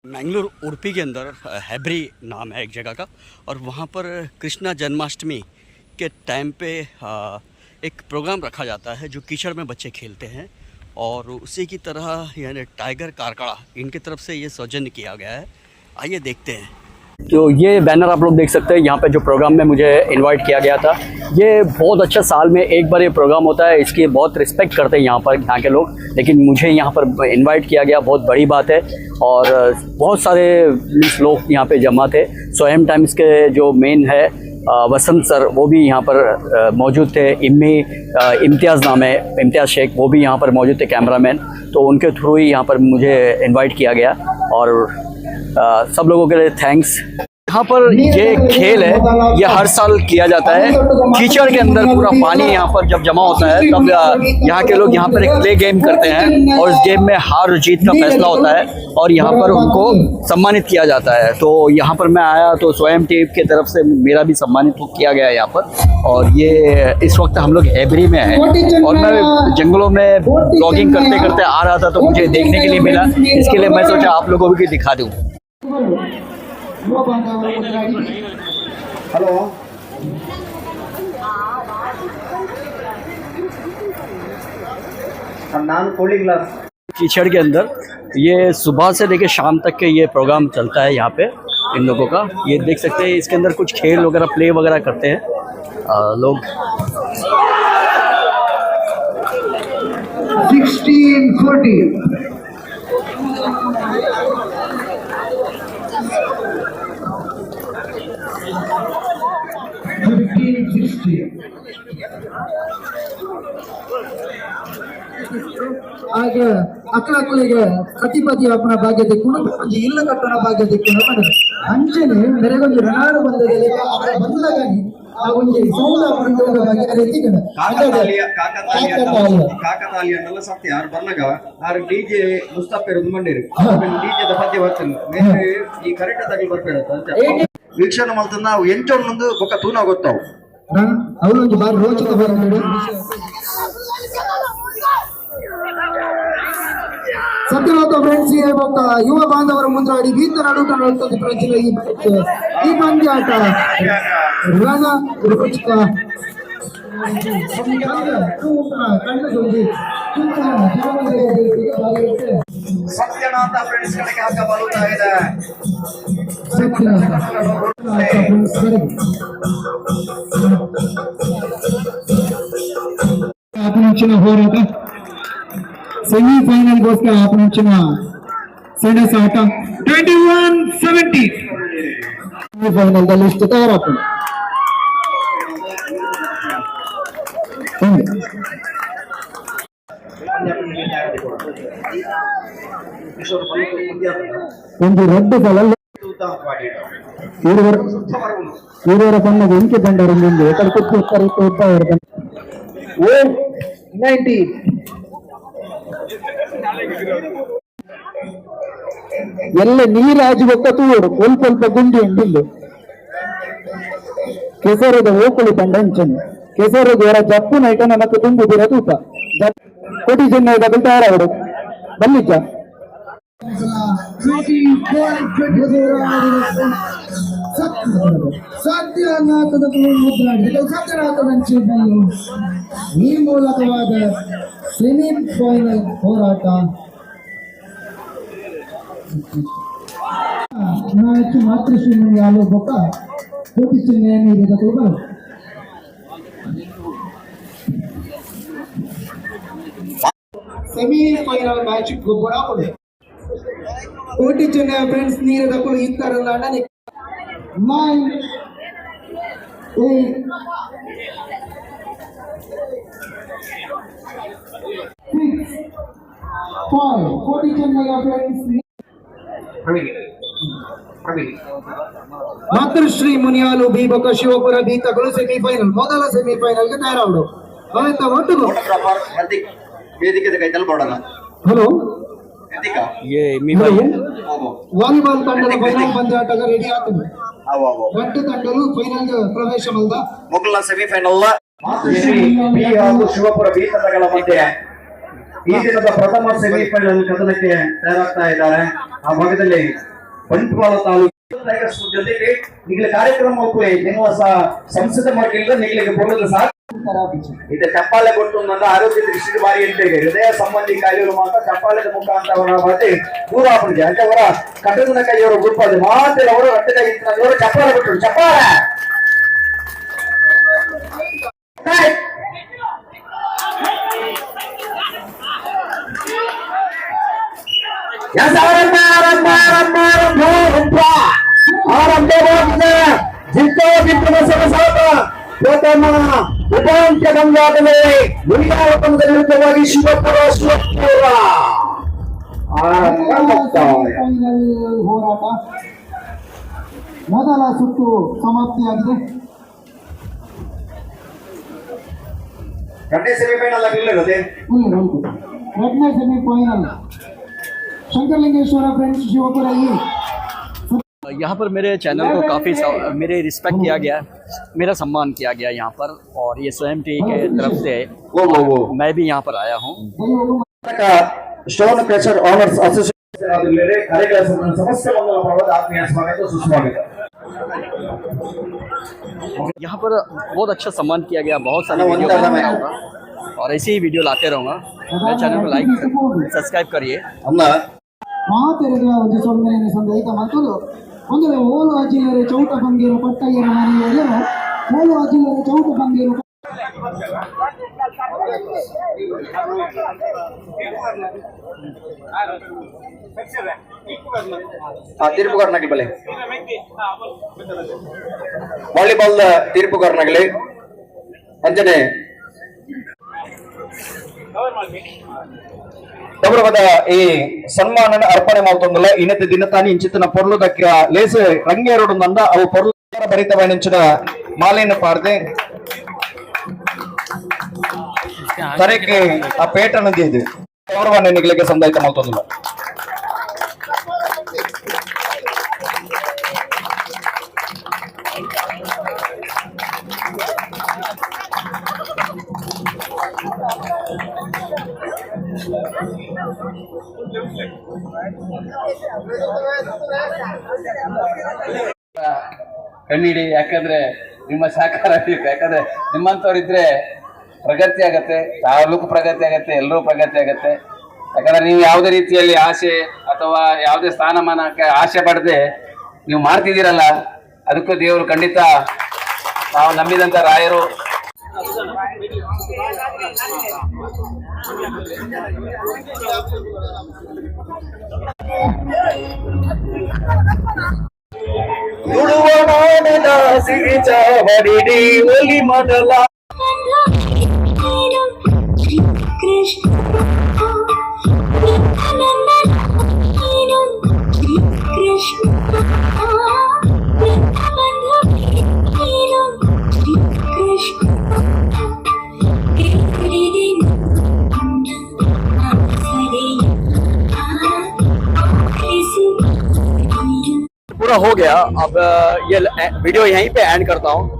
मैंगलोर उडुपी के अंदर हैब्री नाम है एक जगह का, और वहाँ पर कृष्णा जन्माष्टमी के टाइम पे एक प्रोग्राम रखा जाता है जो कीचड़ में बच्चे खेलते हैं, और उसी की तरह यानी टाइगर कारकड़ा इनकी तरफ से ये सौजन्य किया गया है। आइए देखते हैं। तो ये बैनर आप लोग देख सकते हैं, यहाँ पे जो प्रोग्राम में मुझे इनवाइट किया गया था, ये बहुत अच्छा, साल में एक बार ये प्रोग्राम होता है, इसकी बहुत रिस्पेक्ट करते हैं यहाँ के लोग, लेकिन मुझे यहाँ पर इनवाइट किया गया, बहुत बड़ी बात है। और बहुत सारे लोग यहाँ पे जमा थे। सोएम टाइम्स के जो मेन है वसंत सर, वो भी यहाँ पर मौजूद थे। इम्तियाज़ नाम है, इम्तियाज़ शेख, वो भी यहाँ पर मौजूद थे, कैमरामैन। तो उनके थ्रू ही यहाँ पर मुझे इनवाइट किया गया, और सब लोगों के लिए थैंक्स। यहाँ पर ये खेल है, ये हर साल किया जाता है। कीचड़ के अंदर पूरा पानी यहाँ पर जब जमा होता है, तब यहाँ के लोग यहाँ पर एक प्ले गेम करते हैं, और इस गेम में हार और जीत का फैसला होता है, और यहाँ पर उनको सम्मानित किया जाता है। तो यहाँ पर मैं आया तो स्वयं टीम की तरफ से मेरा भी सम्मानित किया गया यहाँ पर। और ये इस वक्त हम लोग हैब्री में हैं, और मैं जंगलों में ब्लॉगिंग करते करते आ रहा था, तो मुझे देखने के लिए मिला, इसके लिए मैं सोचा आप लोगों को भी दिखा दूँ। हेलो, नाम कोली ग्लास। कीचड़ के अंदर ये सुबह से लेकर शाम तक के ये प्रोग्राम चलता है यहाँ पे इन लोगों का। ये देख सकते हैं, इसके अंदर कुछ खेल वगैरह, प्ले वगैरह करते हैं लोग। 1640 ಹಾಗೆ ಅಕ್ಕಳಿಗೆ ಕಟಿಪತಿ ಅಪ್ಪನ ಭಾಗ್ಯದ ಕುಣಿ ಇಲ್ಲ ಕಟ್ಟಣ ಭಾಗ್ಯದಕ್ಕೆ ಅಂಚನೆ ಮೆರೆಗೊಂದು ರಣಾಡು ಬಂದದಲ್ಲಿ ಬಂದಾಗಿ ಆ ಒಂದು ಸೌಂಡ್ ಬಂದ ಭಾಗ್ಯ ರೀತಿಗೆ ಕಾಕತಾಲಿ ಅನ್ನಲ್ಲ ಸತ್ಯ ಯಾರು ಬರ್ನಾಗ ಆರು ಡಿಜೆ ಮುಸ್ತಫರ್ ಉಂಡ್ಕೊಂಡಿರು ಡಿಜೆ ದ ಪದ್ಯ ಬರ್ತದೆ ಈ ಕರೆಕ್ಟ್ ಆಗಿ ಬರ್ಬೇಡ ವೀಕ್ಷಣೆ ಮಾಡ್ತಂದ ನಾವು ಎಂಟೊಂದು ಬೊಕ್ಕ ತೂನ ಗೊತ್ತಾವು ಅವನೊಂದು ಬಾರಿ ರೋಚಕ ಬರೋದು ಸತ್ಯನಾಥ ಫ್ರೆಂಡ್ಸ್ ಯುವ ಬಾಂಧವರ ಮುಂದಾಡಿ ಗೀತ ನಡುತ್ತ ಪ್ರಚನೆ ಈ ಪಂದ್ಯಾಟ ರಣ ರೋಚಕ ಸತ್ಯನಾಥ ಫ್ರೆಂಡ್ಸ್ ಗಳಿಗೆ ಆಗ ಬರುತ್ತಾ ಇದೆ. ಆಪನಿಂಚಿನ ಹೋರಾಟ ಸೆಮಿಫೈನಲ್ ಗೋಸ್ಕರ ಆಪನಿಂಚಿನ ಸೆಣಸಾಟ 21-70 ಸೆಮಿಫೈನಲ್ ದಲ್ಲಿ ಇಷ್ಟು ತಯಾರಾಗ್ತದೆ. ಒಂದು ರೆಡ್ ಬಾಲ್ ಇರುವರ ಬಣ್ಣದ ಎಂಕೆ ಬಂಡರು ಮುಂದೆ ಎಕಡೆ ಕೊಡ್ತಾ ಇರ್ತಾನೆ. 90 ಎಲ್ಲ ನೀರಾಜು ಒಕ್ಕತ್ತೂರು ಸ್ವಲ್ಪ ಗುಂಡಿ ಉಂಡಿಲ್ಲು ಕೆಸರದ ಓಕುಳಿ ತಂಡ ಹಂಚನೆ ಕೆಸರದ ಹೊರ ಜಪ್ಪು ನೈಟ ನನಗೆ ತುಂಬುದಿರ ತೂತ ಕೋಟಿ ಚೆನ್ನೈ ಡಬಲ್ ತಯಾರಾವರು ಬಲ್ಲಿದ್ದ ಈ ಮೂಲಕವಾದ ಸೆಮಿಫೈನಲ್ ಹೋರಾಟ ಮಾತೃಶ್ರೀ ಯಾಲು ಬೊಕ್ಕ ಕೋಟಿ ಚಿಹ್ನೆಯನ್ನು ಇರಬೇಕು. ಸೆಮಿಫೈನಲ್ ಮ್ಯಾಚ್ ಗೊಬ್ಬರ ಕೋಟಿ ಚೆನ್ನೈ ಫ್ರೆಂಡ್ಸ್ ನೀರದಕ್ಕೂ ಇತ್ತಾರಲ್ಲ ಅಣ್ಣ 9 8 6 5 ಕೋಟಿ ಚೆನ್ನೈ ಫ್ರೆಂಡ್ಸ್ ಮಾತೃಶ್ರೀ ಮುನಿಯಾಲು ಬೀಬಕ ಶಿವಪುರ ಬೀತಗಳು ಸೆಮಿಫೈನಲ್ ಮೊದಲ ಸೆಮಿಫೈನಲ್ಗೆ ತಯಾರಾಡು. ಒಟ್ಟು ವೇದಿಕೆ ಕೈ ತಲುಪೋಣ. ಹಲೋ, ವಾಲಿಬಾಲ್ ತಂಡದ ಫೈನಲ್ ಪಂದ್ಯಾಟಗ ರೆಡಿ ಆಗ್ತದೆ. రెండు ತಂಡಗಳು ಫೈನಲ್ ಪ್ರವೇಶ ಮಲ್ದ ಮೊದಲ ಸೆಮಿಫೈನಲ್ ಹಾಗೂ ಶಿವಪುರ ಬಿ ತಂಡಗಳ ಮಧ್ಯೆ ಈ ದಿನದ ಪ್ರಥಮ ಸೆಮಿಫೈನಲ್ ಕದನಕ್ಕೆ ತಯಾರಾಗ್ತಾ ಇದ್ದಾರೆ. ಆ ಭಾಗದಲ್ಲಿ ಬಂಟ್ವಾಳ ತಾಲೂಕು ಟೈಗರ್ಸ್ ಜೊತೆಗೆ ನಿಗಲ ಕಾರ್ಯಕ್ರಮಕ್ಕೂ ನಿವಾಸ ಸಂಸದ ಮಕ್ಕಳಿಂದ ನಿಗಲಿಗೆ ಬರೋದು ಸಾಕು ಇದು ಚಪ್ಪಾಳೆ ಕೊಟ್ಟು ನನ್ನ ಆರೋಗ್ಯ ದೃಷ್ಟಿ ಬಾರಿ ಇರ್ತೇವೆ ಹೃದಯ ಸಂಬಂಧಿ ಕಾಯಿಲೆಗಳು ಮಾತ್ರ ಚಪ್ಪಾಳೆದ ಮುಖಾಂತರ ಮಾಡಿ ದೂರ ಆಗ್ಬಿಡಿದೆ ಅಂದ್ರೆ ಅವರ ಕಟಕನ ಕೈಯವರು ಗುರುಪಾದ ಮಾತ್ರ ಅವರು ರಕ್ತ ಕೈ ಇವರು ಚಪ್ಪಾಳೆ ಕೊಟ್ಟರು ಚಪ್ಪಾಳೆ ಉಪಾಂತ್ಯ ಗಂಗಾಧರೇ ಮುನಿಯಾವತನದ ವಿರುದ್ಧವಾಗಿ ಶಿವಪುರ ಹೋರಾಟ ಮೊದಲ ಸುತ್ತು ಸಮಾಪ್ತಿಯಾಗಿದೆ. ಎರಡನೇ ಸೆಮಿಫೈನಲ್ ಆಗಿಲ್ಲ ಎರಡನೇ ಸೆಮಿಫೈನಲ್ शंकरलिंगेश्वर फ्रेंड्स शिवपुरा ही यहाँ पर मेरे चैनल को काफ़ी मेरे रिस्पेक्ट किया गया, मेरा सम्मान किया गया यहाँ पर, और ये स्वयं टी के तरफ से मैं भी यहाँ पर आया हूँ। स्टोन क्रेशर ऑनर्स एसोसिएशन समस्त आत्मीय स्वागत सुस्वागत। यहाँ पर बहुत अच्छा सम्मान किया गया, बहुत सारे वीडियो बनाया होगा और ऐसे ही वीडियो लाते रहूँगा। मेरे चैनल को लाइक सब्सक्राइब करिए। ಮಾತೆರೆದ ಒಂದು ಸೊನ್ನೆಯನ್ನು ಸಂದೈತ ಮಕ್ಕಳು ಒಂದು ಓಲು ಅಜ್ಜಿಲರೆ ಚೌಟ ಬಂಗಿರು ಪಟ್ಟಯ್ಯನ ಮನೆಯವರು ಓಲು ಅಜ್ಜಿಲರೆ ಚೌಟ ಬಂಗಿರು ತೀರ್ಪುಗಾರನಾಗಲಿ ಬಲೆ ವಾಲಿಬಾಲ್ ತೀರ್ಪುಗಾರನಾಗಲಿ ಅಂಜನೆ ಗೌರವದ ಈ ಸನ್ಮಾನ ಅರ್ಪಣೆ ಮಾಡ್ತೊಂದಲ್ಲ ಇನ್ನತೆ ದಿನತಾನಿ ಇಂಚಿತನ ಪೊರ್ಲುದಕ್ಕ ಲೇಸು ರಂಗೇರುಡುಂದ ಅವು ಪೊರ್ಲು ಭರಿತವೈನಿಂಚಿನ ಮಾಲೆಯನ್ನು ಪಾರ್ದೆ ತರಕ್ಕೆ ಆ ಪೇಟ ನದಿ ಇದೆ ಗೌರವವನ್ನು ನಿಗಲಿಕ್ಕೆ ಸಂದಾಯಿತ ಮಾಡ್ತೊಂದಿಲ್ಲ. ಕಣ್ಣಿಡಿ, ಯಾಕಂದ್ರೆ ನಿಮ್ಮ ಸಹಕಾರ ಬೇಕು. ಯಾಕಂದ್ರೆ ನಿಮ್ಮಂಥವ್ರಿದ್ರೆ ಪ್ರಗತಿ ಆಗತ್ತೆ, ತಾಲೂಕು ಪ್ರಗತಿ ಆಗತ್ತೆ, ಎಲ್ಲರೂ ಪ್ರಗತಿ ಆಗತ್ತೆ. ಯಾಕಂದ್ರೆ ನೀವು ಯಾವುದೇ ರೀತಿಯಲ್ಲಿ ಆಸೆ ಅಥವಾ ಯಾವುದೇ ಸ್ಥಾನಮಾನಕ್ಕೆ ಆಸೆ ಪಡದೆ ನೀವು ಮಾಡ್ತಿದ್ದೀರಲ್ಲ, ಅದಕ್ಕೂ ದೇವರು ಖಂಡಿತ ನಾವು ನಂಬಿದಂತ ರಾಯರು ತುಳುವ ನಾಡಿನ ಸಿರಿಚ ಹೊಡಿಡಿ ಒಲಿ ಮೊದಲ पूरा हो गया। अब ये वीडियो यहीं पे एंड करता हूँ।